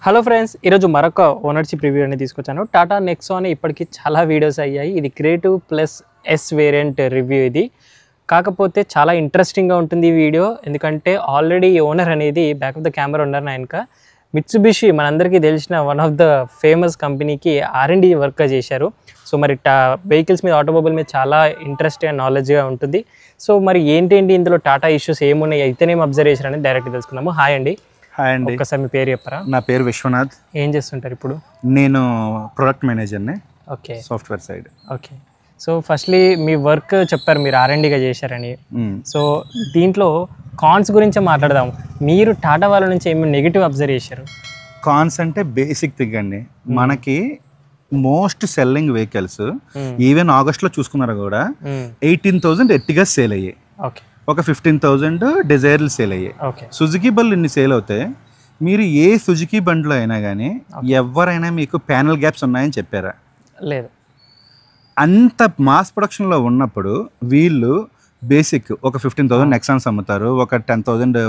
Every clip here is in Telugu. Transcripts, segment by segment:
హలో ఫ్రెండ్స్, ఈరోజు మరొక ఓనర్షిప్ రివ్యూ అనేది తీసుకొచ్చాను. టాటా నెక్సాన్ ఇప్పటికి చాలా వీడియోస్ అయ్యాయి. ఇది creative plus S variant review ఇది. కాకపోతే చాలా ఇంట్రెస్టింగ్గా ఉంటుంది ఈ వీడియో, ఎందుకంటే ఆల్రెడీ ఓనర్ అనేది బ్యాక్ ఆఫ్ ద కెమెరా ఉన్నారు. ఆయనక మిట్సుబిషి మనందరికీ తెలిసిన వన్ ఆఫ్ ద ఫేమస్ కంపెనీకి R&D వర్క్ చేశారు. సో మరి వెహికల్స్ మీద, ఆటోమొబైల్ మీద చాలా ఇంట్రెస్ట్ అండ్ నాలెడ్జ్గా ఉంటుంది. సో మరి ఏంటేంటి ఇందులో టాటా ఇష్యూస్ ఏమున్నాయి, అయితేనేం అబ్జర్వ్ చేశారని డైరెక్ట్గా తెలుసుకున్నాము. హాయ్ అండి. హాయ్ అండి. ఒకసారి మీ పేరు చెప్పరా? నా పేరు విశ్వనాథ్. ఏం చేస్తుంటారు ఇప్పుడు? నేను ప్రొడక్ట్ మేనేజర్ని. Okay, software side. Okay. So firstly మీ వర్క్ చెప్పారు, మీరు R&Dగా చేశారని. సో దీంట్లో కాన్స్ గురించి మాట్లాడదాం. మీరు టాటా వాళ్ళ నుంచి ఏమైనా నెగిటివ్ అబ్జర్వ్ చేశారు? కాన్స్ అంటే బేసిక్ థింగ్ అండి. మనకి మోస్ట్ సెల్లింగ్ వెహికల్స్ ఈవెన్ ఆగస్ట్లో చూసుకున్నారు కూడా 18,000 ఎర్టిగా సేల్ అయ్యాయి. ఓకే. ఒక 15,000 డిజైర్లు సేల్ అయ్యాయి. ఓకే. సుజుకి బండ్లు ఇన్ని సేల్ అవుతాయి. మీరు ఏ సుజుకి బండ్లో అయినా కానీ ఎవరైనా మీకు ప్యానల్ గ్యాప్స్ ఉన్నాయని చెప్పారా? లేదు. అంత మాస్ ప్రొడక్షన్లో ఉన్నప్పుడు వీళ్ళు బేసిక్ ఒక 15,000 నెక్సాన్స్ అమ్ముతారు, ఒక 10,000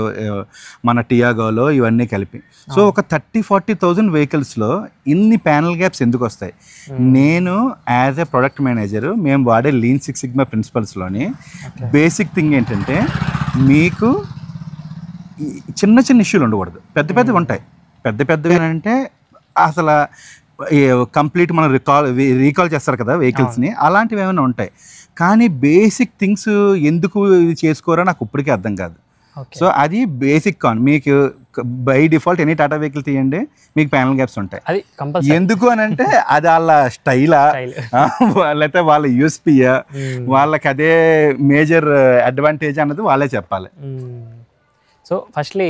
మన టియాగోలో, ఇవన్నీ కలిపి. సో ఒక 30,000-40,000 వెహికల్స్లో ఇన్ని ప్యానల్ గ్యాప్స్ ఎందుకు వస్తాయి? నేను యాజ్ ఎ ప్రొడక్ట్ మేనేజర్ మేము వాడే లీన్ సిక్స్ సిగ్మా ప్రిన్సిపల్స్లోని బేసిక్ థింగ్ ఏంటంటే, మీకు చిన్న చిన్న ఇష్యూలు ఉండకూడదు, పెద్ద పెద్దవి ఉంటాయి. పెద్ద పెద్దవి అంటే అసలు కంప్లీట్ మనం రీకాల్ చేస్తారు కదా వెహికల్స్ని, అలాంటివి ఏమైనా ఉంటాయి. కానీ బేసిక్ థింగ్స్ ఎందుకు ఇది చేసుకోరో నాకు ఇప్పటికీ అర్థం కాదు. సో అది బేసిక్ కాన్. మీకు by default any Tata vehicle తీయండి, మీకు ప్యానల్ గ్యాప్స్ ఉంటాయి. అది ఎందుకు అని అంటే అది వాళ్ళ స్టైలా లేకపోతే వాళ్ళ యూఎస్పీయా, వాళ్ళకి అదే మేజర్ అడ్వాంటేజ్ అన్నది వాళ్ళే చెప్పాలి. సో ఫస్ట్లీ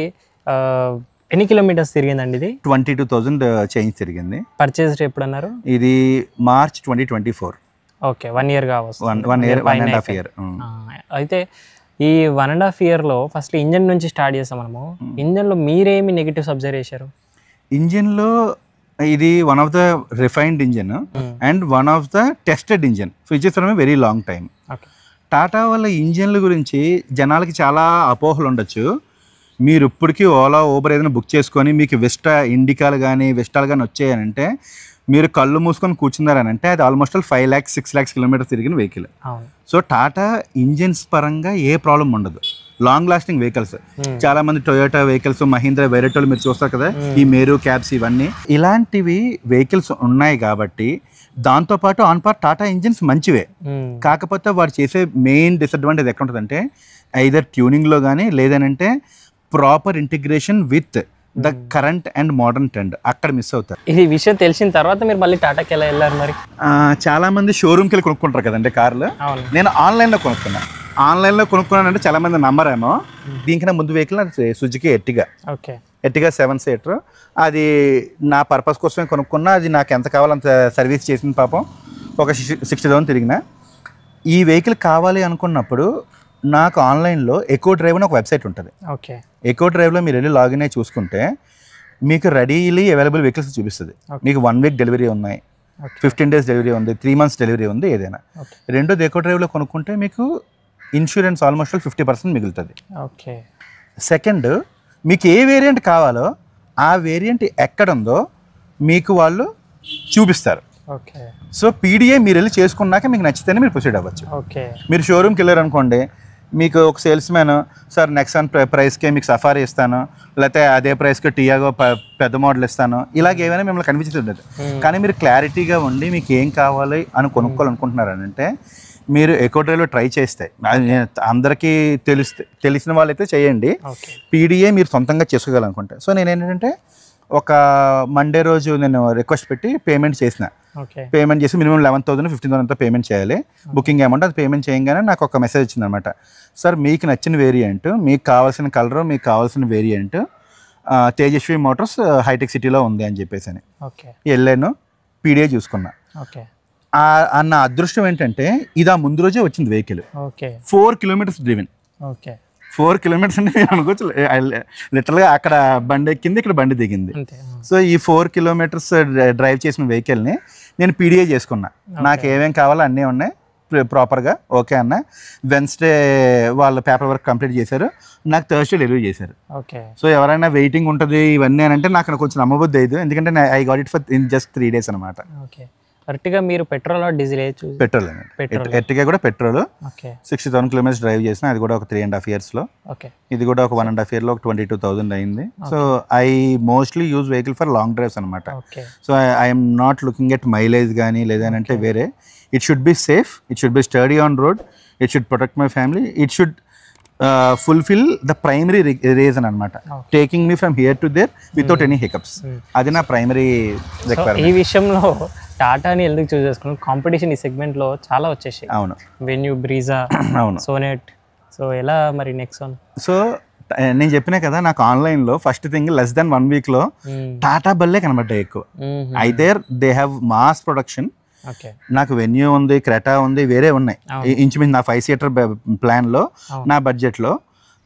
ఎన్ని కిలోమీటర్స్ తిరిగిందండి ఇది? 22,000 చేంజ్ తిరిగింది. పర్చేస్ ఎప్పుడు అన్నారు? ఇది మార్చ్ 2024. ఓకే, 1 year కావచ్చు. 1 year 1.5 year. అయితే ఈ 1.5 yearలో ఫస్ట్ ఇంజన్ నుంచి స్టార్ట్ చేస్తాం మనము. ఇంజన్లో మీరేమి నెగిటివ్స్ అబ్జర్వ్ చేశారు? ఇంజన్లో ఇది one of the refined engine and one of the tested engine features from a very long time. Tata వాళ్ళ ఇంజన్ల గురించి జనాలకి చాలా అపోహలు ఉండొచ్చు. మీరు ఇప్పటికీ ఓలా, ఊబర్ ఏదైనా బుక్ చేసుకొని మీకు వెస్టా, ఇండికాలు కానీ వెస్టాలు కానీ వచ్చాయనంటే మీరు కళ్ళు మూసుకొని కూర్చున్నారనంటే అది ఆల్మోస్ట్ 5 lakhs 6 lakhs కిలోమీటర్స్ తిరిగిన వెహికల్. సో టాటా ఇంజిన్స్ పరంగా ఏ ప్రాబ్లం ఉండదు. లాంగ్ లాస్టింగ్ వెహికల్స్ చాలా మంది టొయోటా వెహికల్స్, మహీంద్రా వెరైటీలు మీరు చూస్తారు కదా, ఈ మేరు క్యాబ్స్, ఇవన్నీ ఇలాంటివి వెహికల్స్ ఉన్నాయి కాబట్టి దాంతోపాటు ఆన్ పార్ట్ టాటా ఇంజిన్స్ మంచివే. కాకపోతే వాడు చేసే మెయిన్ డిసడ్వాంటేజ్ ఎక్కడ ఉంటుందంటే ఐదర్ ట్యూనింగ్లో కానీ లేదనంటే proper integration with the current and modern trend, అక్కడ మిస్ అవుతారు. ఇది విషయం తెలిసిన తర్వాత మీరు మళ్ళీ టాటాకి ఎలా వెళ్ళారు మరి? చాలా మంది షోరూమ్కి వెళ్ళి కొనుక్కుంటారు కదండి కార్లు. నేను ఆన్లైన్లో కొనుక్కున్నాను. ఆన్లైన్లో కొనుక్కున్నానంటే చాలా మంది నమ్మరేమో. దీనికన్నా ముందు vehicle Suzuki Ertiga. Okay. Ertiga 7 seater. అది నా పర్పస్ కోసమే కొనుక్కున్నా. అది నాకు ఎంత కావాలంత సర్వీస్ చేసిన పాపం ఒక 60,000 తిరిగిన. ఈ వెహికల్ కావాలి అనుకున్నప్పుడు నాకు ఆన్లైన్లో ఎకో డ్రైవ్ అని ఒక వెబ్సైట్ ఉంటుంది. ఓకే. ఎకో డ్రైవ్లో మీరు వెళ్ళి లాగిన్ అయ్యి చూసుకుంటే మీకు రెడీలీ అవైలబుల్ వెహికల్స్ చూపిస్తుంది. మీకు 1 week డెలివరీ ఉన్నాయి, 15 days డెలివరీ ఉంది, 3 months డెలివరీ ఉంది, ఏదైనా. రెండోది ఎకో డ్రైవ్లో కొనుక్కుంటే మీకు ఇన్సూరెన్స్ ఆల్మోస్ట్ 50% మిగులుతుంది. ఓకే. సెకండ్, మీకు ఏ వేరియంట్ కావాలో ఆ వేరియంట్ ఎక్కడుందో మీకు వాళ్ళు చూపిస్తారు. ఓకే. సో పీడిఏ మీరు వెళ్ళి చేసుకున్నాక మీకు నచ్చితేనే మీరు ప్రొసీడ్ అవ్వచ్చు. ఓకే. మీరు షోరూమ్కి వెళ్ళారనుకోండి, మీకు ఒక సేల్స్ మ్యాన్ సార్ నెక్సాన్ ప్రైస్కే మీకు సఫారీ ఇస్తాను, లేకపోతే అదే ప్రైస్కి టియాగో పెద్ద మోడల్ ఇస్తాను, ఇలాగ ఏమైనా మిమ్మల్ని కనిపించలేదు. కానీ మీరు క్లారిటీగా ఉండి మీకు ఏం కావాలి అని కొనుక్కోవాలనుకుంటున్నారనంటే మీరు ఎకో డ్రైవ్లో ట్రై చేస్తే, అందరికీ తెలిసిన వాళ్ళైతే చేయండి. పీడిఏ మీరు సొంతంగా చేసుకోగలనుకుంటే. సో నేను ఏంటంటే ఒక మండే రోజు నేను రిక్వెస్ట్ పెట్టి పేమెంట్ చేసిన. పేమెంట్ చేసి మినిమం 11,000 15,000 అంతా పేమెంట్ చేయాలి, బుకింగ్ అమౌంట్. అది పేమెంట్ చేయగానే నాకు ఒక మెసేజ్ వచ్చింది అనమాట. సార్ మీకు నచ్చిన వేరియంట్, మీకు కావాల్సిన కలర్, మీకు కావాల్సిన వేరియంట్ తేజస్వి మోటార్స్ హైటెక్ సిటీలో ఉంది అని చెప్పేసి అని వెళ్ళాను. పీడిఏ చూసుకున్నా. నా అదృష్టం ఏంటంటే ఇది ముందు రోజే వచ్చింది వెహికల్. 4 kilometers driven. 4 kilometers అంటే నేను అనుకోవచ్చు లిటరల్గా అక్కడ బండి ఎక్కింది, ఇక్కడ బండి దిగింది. సో ఈ 4 kilometers డ్రైవ్ చేసిన వెహికల్ని నేను పీడిఏ చేసుకున్నా. నాకు ఏమేమి కావాలో అన్నీ ఉన్నాయి, ప్రాపర్గా ఓకే అన్న. వెన్స్డే వాళ్ళ పేపర్ వర్క్ కంప్లీట్ చేశారు, నాకు థర్స్డే డెలివరీ చేశారు. ఓకే. సో ఎవరైనా వెయిటింగ్ ఉంటుంది ఇవన్నీ అని అంటే నాకు కొంచెం నమ్మబుద్ధి అయ్యదు, ఎందుకంటే I got it for in just 3 days అనమాట. ఓకే. కరెక్ట్గా మీరు పెట్రోల్ డీజిల్ పెట్రోల్ అండి, ఎర్టిగా కూడా పెట్రోల్. ఓకే. 60,000 kilometers డ్రైవ్ చేసిన, అది కూడా ఒక 3.5 yearsలో. ఓకే. ఇది కూడా ఒక 1.5 yearలో ఒక 22,000 అయింది. So I mostly use vehicle for long drives అనమాట. So I'm not looking at mileage కానీ లేదంటే వేరే. It should be safe, it should be steady on road, it should protect my family, it should fulfil the primary reason అనమాట, taking me from here to there without any hiccups. అది నా ప్రైమరీ రిక్వైర్మెంట్. ఈ విషయంలో టాటాని ఎందుకు చూస్ చేసుకున్నాం, కాంపిటీషన్ ఈ సెగ్మెంట్లో చాలా వచ్చేసి. అవును. వెన్యూ, బ్రీజా, అవును, సోనెట్. సో ఎలా మరి నెక్సాన్? సో నేను చెప్పినా కదా, నాకు ఆన్లైన్లో ఫస్ట్ థింగ్ లెస్ దెన్ 1 weekలో టాటా బల్లే కనబడ్డాయి ఎక్కువ. Either they have mass production, నాకు వెన్యూ ఉంది, క్రెటా ఉంది, వేరే ఉన్నాయి ఇంచుమించు నా 5-seater ప్లాన్లో నా బడ్జెట్లో.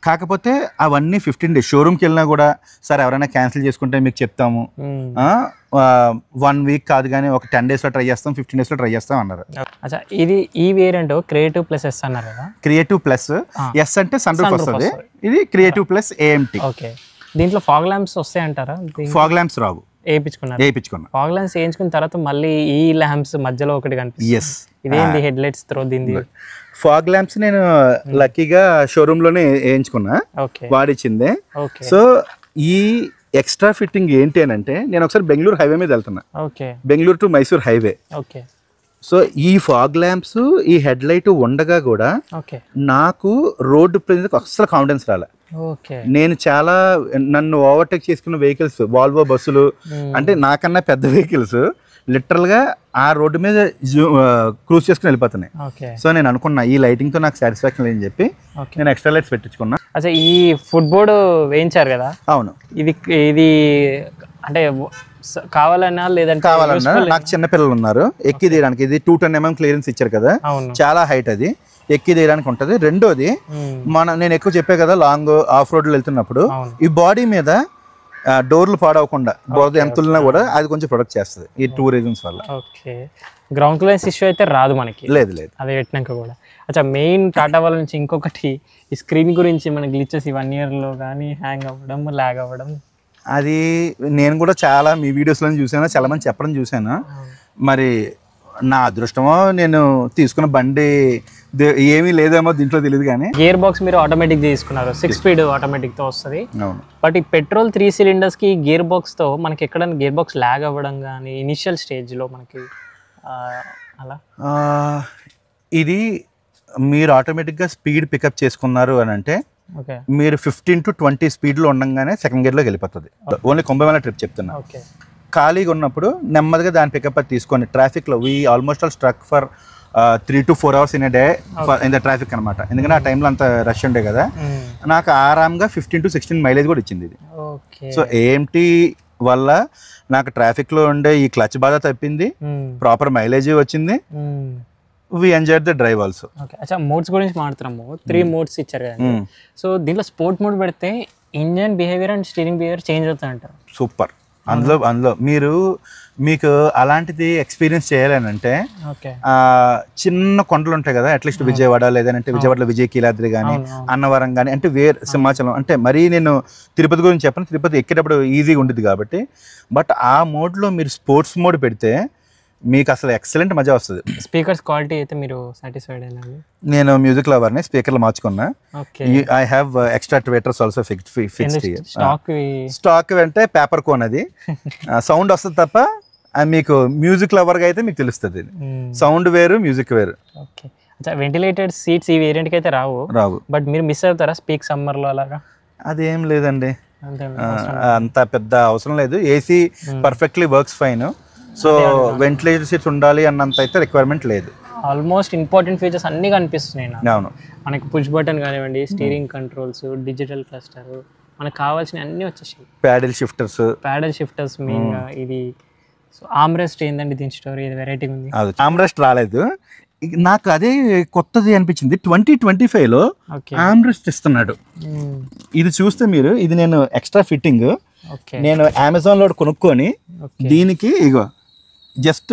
కాకపోతే అవన్నీ 15 days షోరూమ్కి వెళ్ళినా కూడా సార్ ఎవరైనా క్యాన్సిల్ చేసుకుంటే మీకు చెప్తాము, 1 week కాదు కానీ ఒక 10 daysలో ట్రై చేస్తాం, 15 daysలో ట్రై చేస్తాం అన్నారు. అచ్చా, ఇది ఈ వేరియంట్ క్రియేటివ్ ప్లస్ ఎస్ అన్నారు కదా. క్రియేటివ్ ప్లస్ ఎస్ అంటే సన్ రూఫ్ వస్తుంది, ఇది క్రియేటివ్ ప్లస్ ఏఎంటీ. ఓకే. దీంట్లో ఫాగ్ ల్యాంప్స్ వస్తాయి అంటారా? ఫాగ్ ల్యాంప్స్ రావు, వేయించుకున్నా. ఫాగ్ ల్యాంప్స్ వేయించుకున్న తర్వాత మళ్ళీ ఈ ల్యాంప్స్ మధ్యలో ఒకటి కనిపిస్తుంది. ఎస్, ఇదేంటి హెడ్ లైట్స్ త్రో దీన్ని? ఫాగ్ ల్యాంప్స్ నేను లక్కీగా షోరూమ్ లోనే వేయించుకున్నా, వాడిచ్చిందే. సో ఈ ఎక్స్ట్రా ఫిట్టింగ్ ఏంటి అని అంటే, నేను ఒకసారి బెంగళూరు హైవే మీద వెళ్తున్నా, Bengaluru to Mysore highway. So ఈ ఫాగ్ ల్యాంప్స్, ఈ హెడ్ లైట్ ఉండగా కూడా నాకు రోడ్డు మీద అస్సలు కాన్ఫిడెన్స్ రాలే. నేను చాలా నన్ను ఓవర్టేక్ చేసుకున్న వెహికల్స్, వాల్వో బస్సులు అంటే నాకన్నా పెద్ద వెహికల్స్ లిటరల్ గా ఆ రోడ్డు మీద క్రూజ్ చేసుకుని వెళ్ళిపోతున్నాయి. సో నేను అనుకున్నా ఈ లైటింగ్ తో నాకు సాటిస్ఫాక్షన్ లేదని చెప్పి నేను ఎక్స్ట్రా లైట్స్ పెట్టించుకున్నా. అచ్చా, ఈ ఫుట్ బోర్డ్ వేయించారు కదా? అవును. ఇది అంటే కావాలన్నా లేదంటే కావాలన్నా, నాకు చిన్నపిల్లలు ఉన్నారు ఎక్కి తీయడానికి. ఇది 210 mm క్లియరెన్స్ ఇచ్చారు కదా, చాలా హైట్, అది ఎక్కి తీయడానికి ఉంటుంది. రెండోది, నేను ఎక్కువ చెప్పే కదా లాంగ్ ఆఫ్ రోడ్లు వెళ్తున్నప్పుడు ఈ బాడీ మీద డోర్లు పాడవకుండా బోర్డు ఎంత ఉన్నా కూడా అది కొంచెం ప్రొటెక్ట్ చేస్తుంది, ఈ 2 reasons వల్ల. ఓకే. గ్రౌండ్ క్లియరెన్స్ ఇష్యూ అయితే రాదు మనకి? లేదు, అదే పెట్టినాక కూడా. అచ్చా, మెయిన్ టాటా వాళ్ళ నుంచి ఇంకొకటి, ఈ స్క్రీన్ గురించి మన గ్లిచెస్ 1 yearలో కానీ హ్యాంగ్ అవ్వడం, ల్యాగ్ అవ్వడం, అది నేను కూడా చాలా మీ వీడియోస్లో చూసాను, చాలా మంది చెప్పడం చూసాను. మరి నా అదృష్టమో నేను తీసుకున్న బండి ఏమీ లేదేమో దీంట్లో తెలియదు. కానీ గేర్ బాక్స్ మీరు ఆటోమేటిక్ తీసుకున్నారు, 6 speed ఆటోమేటిక్తో వస్తుంది. బట్ ఈ పెట్రోల్ 3 cylinders గేర్ బాక్స్తో మనకి ఎక్కడైనా గేర్ బాక్స్ ల్యాగ్ అవ్వడం కానీ ఇనిషియల్ స్టేజ్లో మనకి అలా? ఇది మీరు ఆటోమేటిక్గా స్పీడ్ పికప్ చేసుకున్నారు అని అంటే మీరు 15 to 20 స్పీడ్లో ఉండగానే సెకండ్ గేర్లోకి వెళ్ళిపోతుంది. ఓన్లీ 90 మైళ్ళ ట్రిప్ చెప్తున్నా. ఖాళీగా ఉన్నప్పుడు నెమ్మదిగా దాని పికప్ తీసుకొని ట్రాఫిక్లో we almost all struck for 3 to 4 hours in a day in the traffic అనమాట. ఎందుకంటే ఆ టైంలో అంత రష్ ఉండే కదా. నాకు ఆరామ్గా 15 to 16 మైలేజ్ కూడా ఇచ్చింది ఇది. సో ఏఎంటీ వల్ల నాకు ట్రాఫిక్లో ఉండే ఈ క్లచ్ బాధ తప్పింది, ప్రాపర్ మైలేజ్ వచ్చింది. We enjoyed the drive also. Okay. అచ్చా, మోడ్స్ గురించి మాట్లాడుతున్నాము. 3 modes ఇచ్చారు కదా. సో దీంట్లో స్పోర్ట్ మోడ్ పెడితే engine behaviour and steering behaviour change అవుతుంది అంటారు. సూపర్. అందులో మీకు అలాంటిది ఎక్స్పీరియన్స్ చేయాలని అంటే చిన్న కొండలు ఉంటాయి కదా, అట్లీస్ట్ విజయవాడ లేదంటే విజయవాడలో విజయ కీలాద్రి కానీ అన్నవరం కానీ అంటే సింహాచలం అంటే మరీ నేను తిరుపతి గురించి చెప్పను, తిరుపతి ఎక్కేటప్పుడు ఈజీగా ఉంటుంది కాబట్టి. బట్ ఆ మోడ్లో మీరు స్పోర్ట్స్ మోడ్ పెడితే మీకు అసలు ఎక్సలెంట్ మజా వస్తుంది. స్పీకర్స్ క్వాలిటీ అయితే మీరు సాటిస్ఫైడ్ అయినా? నేను మ్యూజిక్ లవర్ని, స్పీకర్లు మార్చుకున్నా. I have extra tweeters also fixed. Stock అంటే పేపర్ కోన్, అది సౌండ్ వస్తుంది తప్ప మీకు మ్యూజిక్ లవర్గా అయితే మీకు తెలుస్తుంది. సౌండ్ వేరు, మ్యూజిక్ వేరు. వెంటిలేటెడ్ సీట్స్ ఈ వేరియంట్కి అయితే రావు. బట్ మీరు మిస్ అవుతారా స్పీక్ సమ్మర్లో అలాగా? అదేం లేదండి, అంత పెద్ద అవసరం లేదు. AC perfectly works fine. So ventilator seats ఉండాలి అన్నంత అయితే రిక్వైర్మెంట్ లేదు. ఆల్మోస్ట్ ఇంపార్టెంట్ ఫీచర్స్ అన్నీ కనిపిస్తున్నాయి. అవును, మనకి పుష్ బటన్ కానివ్వండి, స్టీరింగ్ కంట్రోల్స్, డిజిటల్ క్లస్టర్, మనకు కావాల్సిన అన్నీ వచ్చేసాయి. ప్యాడల్ షిఫ్టర్స్ మెయిన్గా. ఇది ఆమ్రెస్ట్ ఏందండి దీని స్టోరీ? ఇది వెరైటీ ఉంది. ఆమ్రెస్ట్ రాలేదు నాకు, అదే కొత్తది అనిపించింది. 2025లో ఆమ్రెస్ట్ ఇస్తున్నాడు. ఇది చూస్తే మీరు, ఇది నేను ఎక్స్ట్రా ఫిట్టింగ్ నేను అమెజాన్ లో కొనుక్కొని దీనికి ఇగో జస్ట్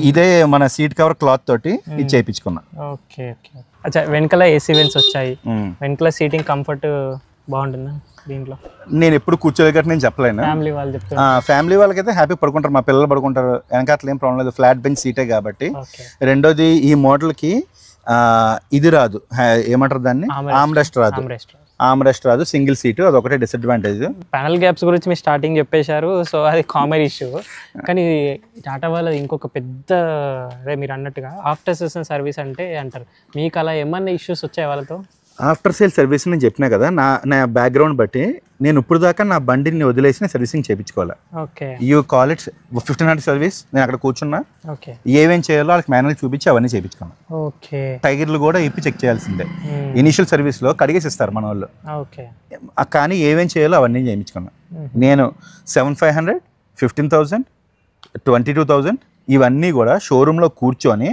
ఇదే మన సీట్ కవర్ క్లాత్ తోటి ఇది చేయించుకున్నా. Okay okay. అచ్చా, వెనకాల ఏసీ వెంట్స్ వచ్చాయి, వెనకాల సీటింగ్ కంఫర్ట్ బాగుంటుందా దీంట్లో? నేను ఎప్పుడు కూర్చోగట్టు నేను చెప్పలేను. ఫ్యామిలీ వాళ్ళు చెప్తారు, ఫ్యామిలీ వాళ్ళకైతే హ్యాపీ పడుకుంటారు, మా పిల్లలు పడుకుంటారు, వెనక అట్లా ఏం ప్రాబ్లం లేదు, ఫ్లాట్ బెంచ్ సీటే కాబట్టి. రెండోది ఈ మోడల్కి ఇది రాదు, ఏమంటారు దాన్ని, ఆమ్రెస్ట్ రాదు, ఆమ్రెస్ట్ రాదు, సింగిల్ సీటు, అదొకటే డిసడ్వాంటేజ్. ప్యానల్ గ్యాప్స్ గురించి మీరు స్టార్టింగ్ చెప్పేశారు, సో అది కామన్ ఇష్యూ. కానీ టాటా వాళ్ళది ఇంకొక పెద్ద, అదే మీరు అన్నట్టుగా ఆఫ్టర్ సేల్ సర్వీస్ అంటే అంటారు, మీకు అలా ఏమన్నా ఇష్యూస్ వచ్చాయి వాళ్ళతో? ఆఫ్టర్ సేల్ సర్వీస్ నేను చెప్పినా కదా, నా బ్యాక్గ్రౌండ్ బట్టి నేను ఇప్పుడు దాకా నా బండిని వదిలేసి సర్వీసింగ్ చేయించుకోవాలి. Okay, you call it 1500 service. నేను అక్కడ కూర్చున్నా, ఓకే, ఏమేం చేయాలో వాళ్ళకి మాన్యువల్ చూపించి అవన్నీ చేయించుకున్నాను. ఓకే, టైర్లు కూడా ఇప్పి చెక్ చేయాల్సిందే. ఇనిషియల్ సర్వీస్లో కడిగేసి ఇస్తారు మన వాళ్ళు, ఓకే, కానీ ఏమేం చేయాలో అవన్నీ చేయించుకున్నాను. నేను 7500, 15,000, 22,000 ఇవన్నీ కూడా షోరూంలో కూర్చొని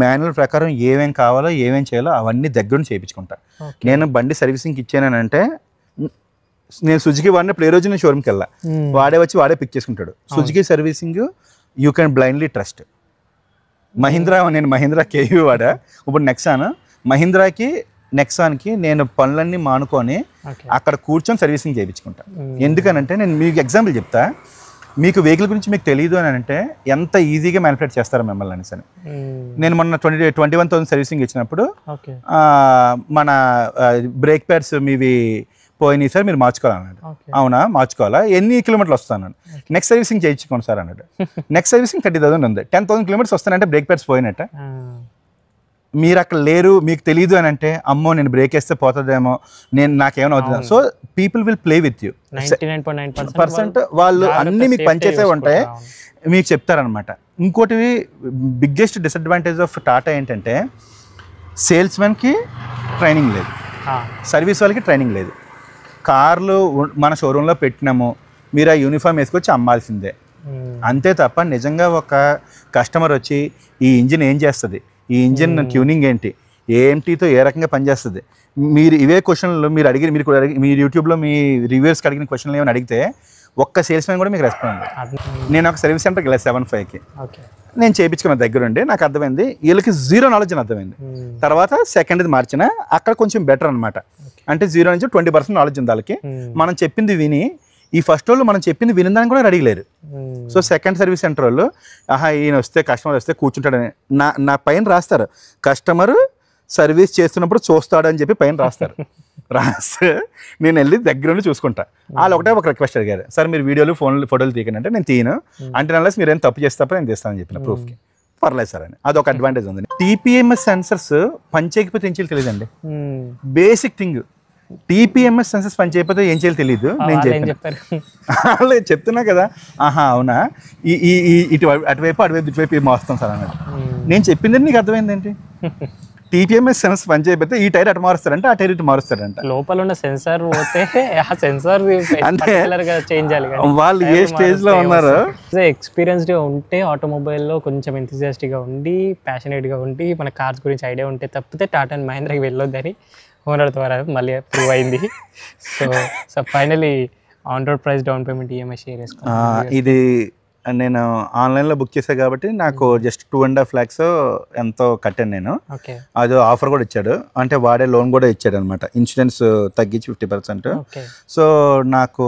మాన్యువల్ ప్రకారం ఏమేం కావాలో ఏమేం చేయాలో అవన్నీ దగ్గర చేయించుకుంటా. నేను బండి సర్వీసింగ్కి ఇచ్చానంటే, నేను సుజుకి వాడినప్పుడు ఏ రోజు నేను షోరూమ్కి వెళ్ళా, వాడే వచ్చి వాడే పిక్ చేసుకుంటాడు. Suzuki servicing you can blindly trust. నేను మహీంద్రా కేవీ వాడా, ఇప్పుడు మహీంద్రాకి నెక్సాన్కి నేను పనులన్నీ మానుకొని అక్కడ కూర్చొని సర్వీసింగ్ చేయించుకుంటా. ఎందుకనంటే నేను మీకు ఎగ్జాంపుల్ చెప్తా, మీకు వెహికల్ గురించి మీకు తెలియదు అని అంటే ఎంత ఈజీగా మ్యానిపులేట్ చేస్తారో మిమ్మల్ని అనేసి. నేను మొన్న 21,000 సర్వీసింగ్ ఇచ్చినప్పుడు మన బ్రేక్ ప్యాడ్స్ మీవి పోయినాయి సార్, మీరు మార్చుకోవాలన్నాడు. అవునా, మార్చుకోవాలా, ఎన్ని కిలోమీటర్లు వస్తాను? నెక్స్ట్ సర్వీసింగ్ చేయించుకోండి సార్ అన్నాడు. నెక్స్ట్ సర్వీసింగ్ 30,000 ఉంది, 10,000 కిలోమీటర్స్ వస్తానంటే బ్రేక్ ప్యాడ్స్ పోయినట్ట. మీరు అక్కడ లేరు, మీకు తెలియదు అని అంటే, అమ్మో నేను బ్రేక్ వేస్తే పోతుందేమో, నాకేమైనా అవుతుందా. So people will play with you. 99% వాళ్ళు అన్నీ మీకు పనిచేసే ఉంటాయి, మీకు చెప్తారనమాట. ఇంకోటి బిగ్గెస్ట్ డిసడ్వాంటేజ్ ఆఫ్ టాటా ఏంటంటే, సేల్స్మెన్కి ట్రైనింగ్ లేదు, సర్వీస్ వాళ్ళకి ట్రైనింగ్ లేదు. కార్లు మన షోరూంలో పెట్టినాము, మీరు ఆ యూనిఫామ్ వేసుకొచ్చి అమ్మాల్సిందే, అంతే తప్ప నిజంగా ఒక కస్టమర్ వచ్చి ఈ ఇంజిన్ ఏం చేస్తుంది, ఈ ఇంజిన్ ట్యూనింగ్ ఏంటి, ఏఎంటీతో ఏ రకంగా పనిచేస్తుంది, మీరు ఇవే క్వశ్చన్లు మీరు యూట్యూబ్లో మీ రివ్యూర్స్కి అడిగిన క్వశ్చన్లు ఏమైనా అడిగితే ఒక్క సేల్స్ మ్యాన్ కూడా మీకు రెస్పాండ్. నేను ఒక సర్వీస్ సెంటర్కి వెళ్ళాను 75కి, నేను చేయించుకున్న దగ్గరుండి నాకు అర్థమైంది వీళ్ళకి జీరో నాలెడ్జ్ అని అర్థమైంది. తర్వాత సెకండ్ది మార్చిన, అక్కడ కొంచెం బెటర్ అనమాట, అంటే 0 నుంచి 20% నాలెడ్జ్ ఉంది వాళ్ళకి. మనం చెప్పింది విని, ఈ ఫస్ట్ వాళ్ళు మనం చెప్పింది వినడానికి కూడా రెడీ లేరు. సో సెకండ్ సర్వీస్ సెంటర్ వాళ్ళు, ఈయన వస్తే కస్టమర్ వస్తే కూర్చుంటాడని నా పైన రాస్తారు, కస్టమర్ సర్వీస్ చేస్తున్నప్పుడు చూస్తాడని చెప్పి పైన రాస్తారు. రాస్తే నేను వెళ్ళి దగ్గరుండి చూసుకుంటా. వాళ్ళు ఒకటే ఒక రిక్వెస్ట్ అడిగారు, సార్ మీరు వీడియోలు ఫోటోలు తీయకండి అంటే, నేను తీయను అంటే, నల్లస్ మీరు ఏం తప్పు చేస్తారో నేను తీస్తానని చెప్పిన ప్రూఫ్కి. పర్లేదు సార్ అని, అదొక అడ్వాంటేజ్ ఉంది. టీపీఎంఎస్ సెన్సర్స్ పనిచేయకపోతే ఏం చేయాలి తెలియదండి, బేసిక్ థింగ్. టీపీఎంఎస్ సెన్సర్స్ పని చేయకపోతే ఏం చేయాలి తెలియదు. నేను చెప్పాను చెప్తున్నా కదా, అవునా, అటువైపు ఇటువైపు మారుస్తాం సార్ అన్నాడు. నేను చెప్పింది నీకు అర్థమైందేంటి? టీపీఎంఎస్ సెన్సర్ పని చేయకపోతే ఈ టైర్ అటు మారుస్తారంట, ఆ టైర్ ఇటు మారుస్తారంట. లోపల ఉన్న సెన్సార్ పోతే ఆ సెన్సార్ అంటే చేంజ్ చేయాలి. వాళ్ళు ఏ స్టేజ్ లో ఉన్నారు, ఎక్స్పీరియన్స్డ్ గా ఉంటే, ఆటోమొబైల్లో కొంచెం ఎంతూజియాస్టిక్ గా ఉండి, ప్యాషనేట్ గా ఉండి, మన కార్స్ గురించి ఐడియా ఉంటే తప్పితే టాటా అండ్ మహీంద్రాకి వెళ్ళొద్దని ఓనర్ ద్వారా మళ్ళీ ప్రూవ్ అయింది. So finally on road price, down payment, EMI share చేసుకున్నాను. ఇది నేను ఆన్లైన్లో బుక్ చేశాను కాబట్టి నాకు జస్ట్ 2.5 lakhs ఎంతో కట్టాను నేను. అది ఆఫర్ కూడా ఇచ్చాడు, అంటే వాడే లోన్ కూడా ఇచ్చాడు అనమాట, ఇన్సూరెన్స్ తగ్గించి 50%. సో నాకు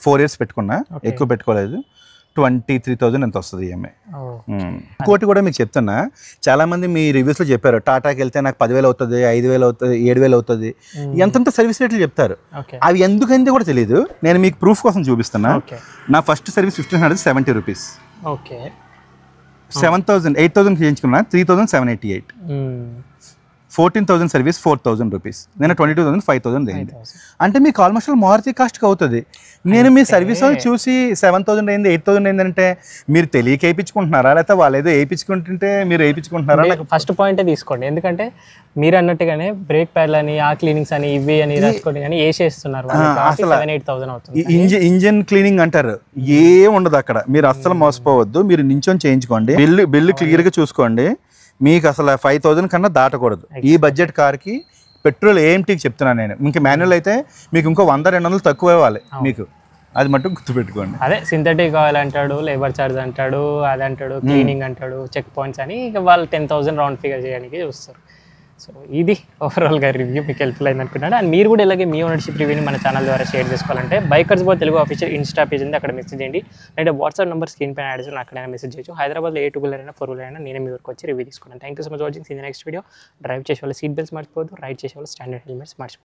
4 years పెట్టుకున్నా, ఎక్కువ పెట్టుకోలేదు, 23,000 ఎంత వస్తుంది ఈఎంఐ. ఇంకోటి కూడా మీకు చెప్తున్నా, చాలా మంది మీ రివ్యూస్లో చెప్పారు, టాటాకి వెళ్తే నాకు 10,000 అవుతుంది, 5,000 అవుతుంది, 7,000 అవుతుంది, ఎంతంత సర్వీస్ రేట్లు చెప్తారు. అవి ఎందుకంటే కూడా తెలియదు. నేను మీకు ప్రూఫ్ కోసం చూపిస్తున్నా. నా ఫస్ట్ సర్వీస్ 1,570 రూపీస్, 8,000 చేయించుకున్నా 3,788, 14,000 సర్వీస్ 4,000 రూపీస్, నేను 22,000 5,000 అయింది. అంటే మీకు ఆల్మోస్ట్ మారుతి కాస్ట్కి అవుతుంది. నేను మీ సర్వీస్ వాళ్ళు చూసి 7,000 అయింది, 8,000 అయిందంటే మీరు తెలియక వేయించుకుంటున్నారా, లేకపోతే వాళ్ళు ఏదో వేయించుకుంటుంటే మీరు వేయించుకుంటున్నారా? ఫస్ట్ పాయింటే తీసుకోండి, ఎందుకంటే మీరు అన్నట్టుగానే బ్రేక్ ప్యాడ్లు అని, ఆ క్లీనింగ్స్ అని, ఇవి అని రాసుకోండి కానీ వేసేస్తున్నారు. అసలు 7,000-8,000 అవుతుంది. ఇంజిన్ క్లీనింగ్ అంటారు, ఏం ఉండదు అక్కడ. మీరు అస్సలు మోసపోవద్దు, మీరు నించొని చేయించుకోండి, బిల్లు క్లియర్గా చూసుకోండి. మీకు అసలు 5,000 కన్నా దాటకూడదు. ఈ బడ్జెట్ కార్కి పెట్రోల్ ఏఎంటీకి చెప్తున్నాను నేను. ఇంకా మాన్యువల్ అయితే మీకు ఇంకో 100-200 తక్కువ ఇవ్వాలి మీకు. అది మటుకు గుర్తుపెట్టుకోండి. అదే సింథటిక్ ఆయిల్ అంటాడు, లేబర్ ఛార్జ్ అంటాడు, అది అంటాడు, క్లీనింగ్ అంటాడు, చెక్ పాయింట్స్ అని ఇక వాళ్ళు 10,000 రౌండ్ ఫిగర్ చేయడానికి చూస్తారు. సో ఇది ఓవరాల్గా రివ్యూ మీకు హెల్ప్ఫుల్ అయింది అనుకుంటున్నాను. అండ్ మీరు కూడా ఇలాగే మీ ఓనర్షిప్ రివ్యూని మన ఛానల్ ద్వారా షేర్ చేసుకోవాలంటే bikers boy Telugu official insta page ఉంది, అక్కడ మెసేజ్ చేయండి. లేదా వాట్సాప్ నెంబర్ స్క్రీన్ పైన యాడ్ చేసి అక్కడైనా మెసేజ్ చేయొచ్చు. హైదరాబాద్లో ఏ 2 వీలర్ అయినా 4 వీలర్ అయినా నేనే మీ వరకు వచ్చి రివ్యూ తీసుకున్నాను. Thank you so much watching. See the next video. Drive చేసే వాళ్ళు సీట్ బెల్ట్స్ మర్చిపోవద్దు, రైడ్ చేసే వాళ్ళు స్టాండర్డ్ హెల్మెట్స్ మర్చిపోవద్దు.